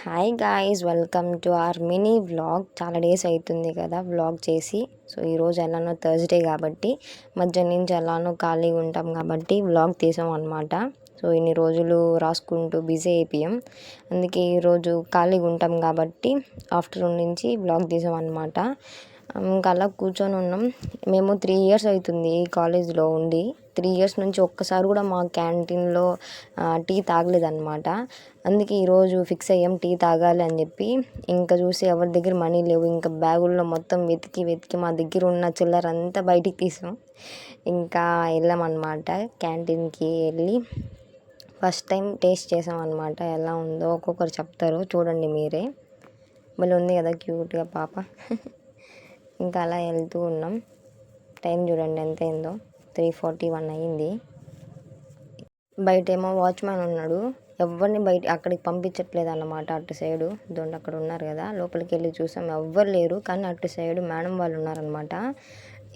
Hi guys, welcome to our mini vlog. చాలా days అవుతుంది కదా వ్లాగ్ చేసి. సో ఈరోజు ఎలానో థర్స్డే కాబట్టి మధ్యాహ్నం నుంచి ఎలానో ఖాళీగా ఉంటాం కాబట్టి వ్లాగ్ తీసాం అనమాట. సో ఇన్ని రోజులు రాసుకుంటూ బిజీ అయిపోయాం. అందుకే ఈరోజు ఖాళీగా ఉంటాం కాబట్టి ఆఫ్టర్నూన్ నుంచి వ్లాగ్ తీసాం అనమాట. ఇంకా అలా కూర్చొని ఉన్నాం. మేము 3 years అవుతుంది కాలేజ్లో ఉండి. 3 years నుంచి ఒక్కసారి కూడా మా క్యాంటీన్లో టీ తాగలేదన్నమాట. అందుకే ఈరోజు ఫిక్స్ అయ్యాం టీ తాగాలి అని చెప్పి. ఇంకా చూసి ఎవరి దగ్గర మనీ లేవు. ఇంకా బ్యాగుల్లో మొత్తం వెతికి మా దగ్గర ఉన్న చిల్లర అంతా బయటికి తీసాం. ఇంకా వెళ్ళామన్నమాట క్యాంటీన్కి. వెళ్ళి ఫస్ట్ టైం టేస్ట్ చేసాం అనమాట. ఎలా ఉందో ఒక్కొక్కరు చెప్తారు, చూడండి మీరే. మళ్ళీ ఉంది కదా క్యూట్గా పాప. ఇంకా అలా వెళ్తూ ఉన్నాం. టైం చూడండి ఎంత అయిందో, 3:41 అయ్యింది. బయటేమో వాచ్మ్యాన్ ఉన్నాడు. ఎవరిని బయట అక్కడికి పంపించట్లేదు అన్నమాట. అటు సైడు దొండ అక్కడ ఉన్నారు కదా, లోపలికి వెళ్ళి చూసాం ఎవ్వరు లేరు. కానీ అటు సైడు మేడం వాళ్ళు ఉన్నారనమాట.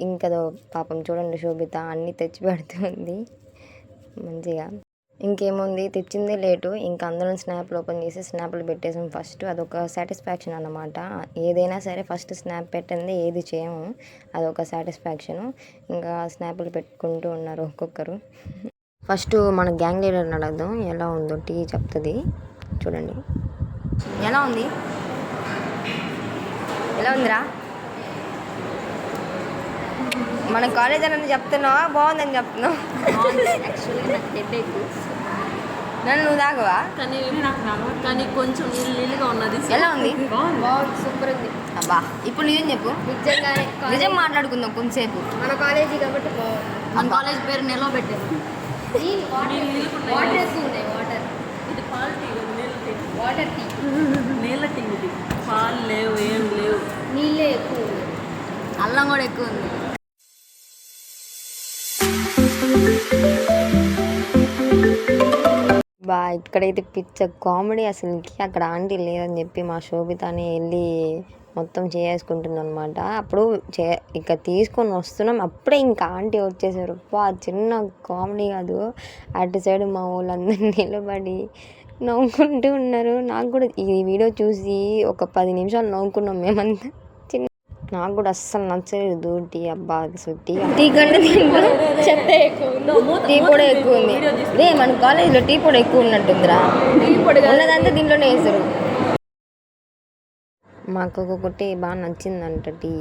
ఇంకదో పాపం చూడండి శోభిత అన్నీ తెచ్చి పెడుతుంది మంచిగా. ఇంకేముంది, తెచ్చిందే లేటు. ఇంకా అందరం స్నాప్లు ఓపెన్ చేసి స్నాప్లు పెట్టేసాం ఫస్ట్. అదొక సాటిస్ఫాక్షన్ అన్నమాట. ఏదైనా సరే ఫస్ట్ స్నాప్ పెట్టండి, ఏది చేయము, అదొక సాటిస్ఫాక్షను. ఇంకా స్నాప్లు పెట్టుకుంటూ ఉన్నారు ఒక్కొక్కరు. ఫస్ట్ మన గ్యాంగ్ లీడర్ని అడగదాం ఎలా ఉందో. టీ చెప్తుంది చూడండి. ఎలా ఉంది, ఎలా ఉందిరా? మన కాలేజ్ అని చెప్తున్నావా బాగుందని చెప్తున్నావు? నన్ను నువ్వు తాగవా? కానీ కొంచెం నీళ్ళుగా ఉన్నది. ఎలా ఉంది? సూపర్ ఉంది. అబ్బా ఇప్పుడు నిజం చెప్పు. నిజం మాట్లాడుకుందాం కొంచెంసేపు. మన కాలేజీ కాబట్టి మన కాలేజ్ పేరు నిలవ పెట్టారు. వాటర్ ఎక్కువ ఉన్నాయి. వాటర్ ఇది పాలు టీ, వాటర్ టీ, నీళ్ళ టీ. ఇది పాలు లేవు, ఏం లేవు, నీళ్ళే ఎక్కువ ఉన్నాయి. అల్లం కూడా ఎక్కువ ఉంది. ఇక్కడైతే పిచ్చ కామెడీ అసలుకి. అక్కడ ఆంటీ లేదని చెప్పి మా శోభితని వెళ్ళి మొత్తం చేసుకుంటుంది అనమాట. అప్పుడు ఇక తీసుకొని వస్తున్నాం, అప్పుడే ఇంకా ఆంటీ వచ్చేసారు. చిన్న కామెడీ కాదు. అటు సైడ్ మా వాళ్ళందరూ నిలబడి నవ్వుకుంటూ ఉన్నారు. నాకు కూడా ఈ వీడియో చూసి ఒక 10 నిమిషాలు నవ్వుకున్నాం మేమంతా. నాకు కూడా అస్సలు నచ్చలేదు టీ. అబ్బా అసలు టీ కంటే చెత్త ఎక్కువ, టీ పొడి ఎక్కువ ఉంది. రే మన కాలేజీలో టీ పొడి ఎక్కువ ఉన్నట్టుందిరా. టీ పొడి ఉన్నదంతా దీంట్లోనే వేస్తారు. మాకు ఒక్కొక్కటి బాగా నచ్చిందంట టీ.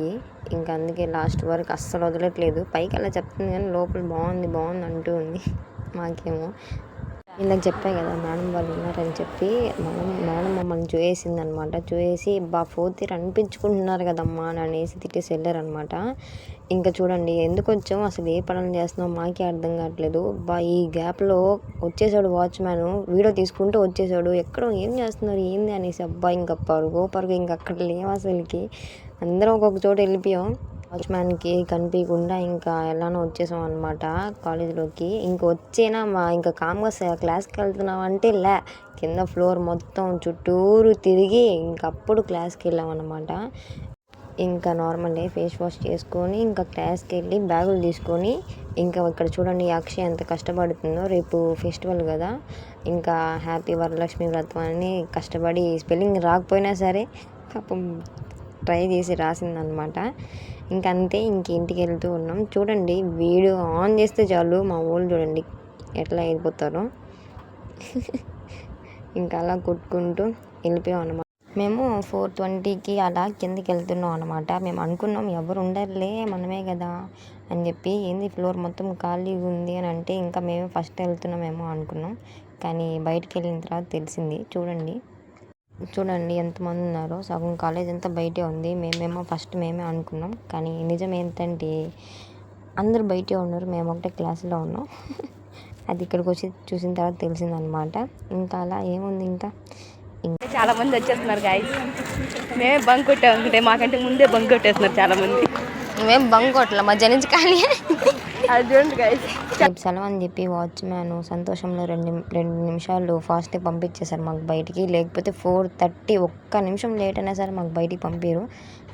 ఇంకా అందుకే లాస్ట్ వరకు అస్సలు వదలట్లేదు. పైకి అలా చెప్తుంది కానీ లోపల బాగుంది అంటూ ఉంది. మాకేమో ఇందాక చెప్పాయి కదా మేడం వాళ్ళు ఉన్నారని చెప్పి, మేడం మమ్మల్ని చూసేసింది అనమాట. చూసేసి 4th year అనిపించుకుంటున్నారు కదమ్మా అని అనేసి తిట్టేసి వెళ్ళారనమాట. ఇంకా చూడండి ఎందుకు వచ్చాము, అసలు ఏ పనులు చేస్తున్నాం మాకే అర్థం కావట్లేదు. ఈ గ్యాప్లో వచ్చేసాడు వాచ్మ్యాన్, వీడియో తీసుకుంటూ వచ్చేసాడు. ఎక్కడో ఏం చేస్తున్నారు ఏంది అనేసి. ఇంకా పరుగు ఇంకా అక్కడ లేవు అసలుకి. అందరం ఒక్కొక్క చోట వెళ్ళిపోయాం. వాచ్మ్యాన్కి కనిపించకుండా ఇంకా ఎలానో వచ్చేసాం అనమాట కాలేజీలోకి. వచ్చేనా ఇంకా కామ్గా క్లాస్కి వెళ్తున్నాం అంటే కింద ఫ్లోర్ మొత్తం చుట్టూరు తిరిగి ఇంకప్పుడు క్లాస్కి వెళ్ళాం అనమాట. ఇంకా నార్మల్గా ఫేస్ వాష్ చేసుకొని ఇంకా క్లాస్కి వెళ్ళి బ్యాగులు తీసుకొని ఇంకా ఇక్కడ చూడండి అక్షయ్ ఎంత కష్టపడుతుందో. రేపు ఫెస్టివల్ కదా, ఇంకా హ్యాపీ వరలక్ష్మి వ్రతం అని కష్టపడి స్పెల్లింగ్ రాకపోయినా సరే పాపం ట్రై చేసి రాసిందనమాట. ఇంకంతే ఇంటికి వెళ్తూ ఉన్నాం. చూడండి వీడియో ఆన్ చేస్తే చాలు మా వాళ్ళు చూడండి ఎట్లా వెళ్ళిపోతారో. ఇంకా అలా కొట్టుకుంటూ వెళ్ళిపోయాం అనమాట. మేము 4:20కి అలా కిందకి వెళ్తున్నాం అనమాట. మేము అనుకున్నాం ఎవరు ఉండరులే మనమే కదా అని చెప్పి. ఏంది ఫ్లోర్ మొత్తం ఖాళీగా ఉంది అని అంటే ఇంకా మేమే ఫస్ట్ వెళ్తున్నామేమో అనుకున్నాం. కానీ బయటికి వెళ్ళిన తర్వాత తెలిసింది. చూడండి ఎంతమంది ఉన్నారో. సగం కాలేజ్ అంతా బయటే ఉంది. మేమేమో ఫస్ట్ మేమే అనుకున్నాం. కానీ నిజం ఏంటంటే అందరూ బయటే ఉన్నారు, మేము ఒకటే క్లాసులో ఉన్నాం. అది ఇక్కడికి వచ్చి చూసిన తర్వాత తెలిసిందనమాట. ఇంకా అలా ఏముంది ఇంకా చాలా మంది వచ్చేస్తున్నారు గాయ్స్. మేమే బంక్ కొట్టామనుకుంటే మాకంటే ముందే బంక్ కొట్టేస్తున్నారు చాలా మంది. మేమేం బంక్ కొట్టలే, మధ్య నుంచి ఖాళీ. అది చూడండి గాయ్స్. రేపు సెలవు అని చెప్పి వాచ్మ్యాన్ సంతోషంలో 2 నిమిషాలు ఫాస్ట్గా పంపించేశారు మాకు బయటికి. లేకపోతే 4:30 ఒక్క నిమిషం లేట్ అయినా సరే మాకు బయటికి పంపారు.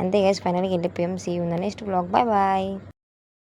అంతే గైస్, ఫైనల్గా వెళ్ళిపోయాం. See you in the next vlog. Bye.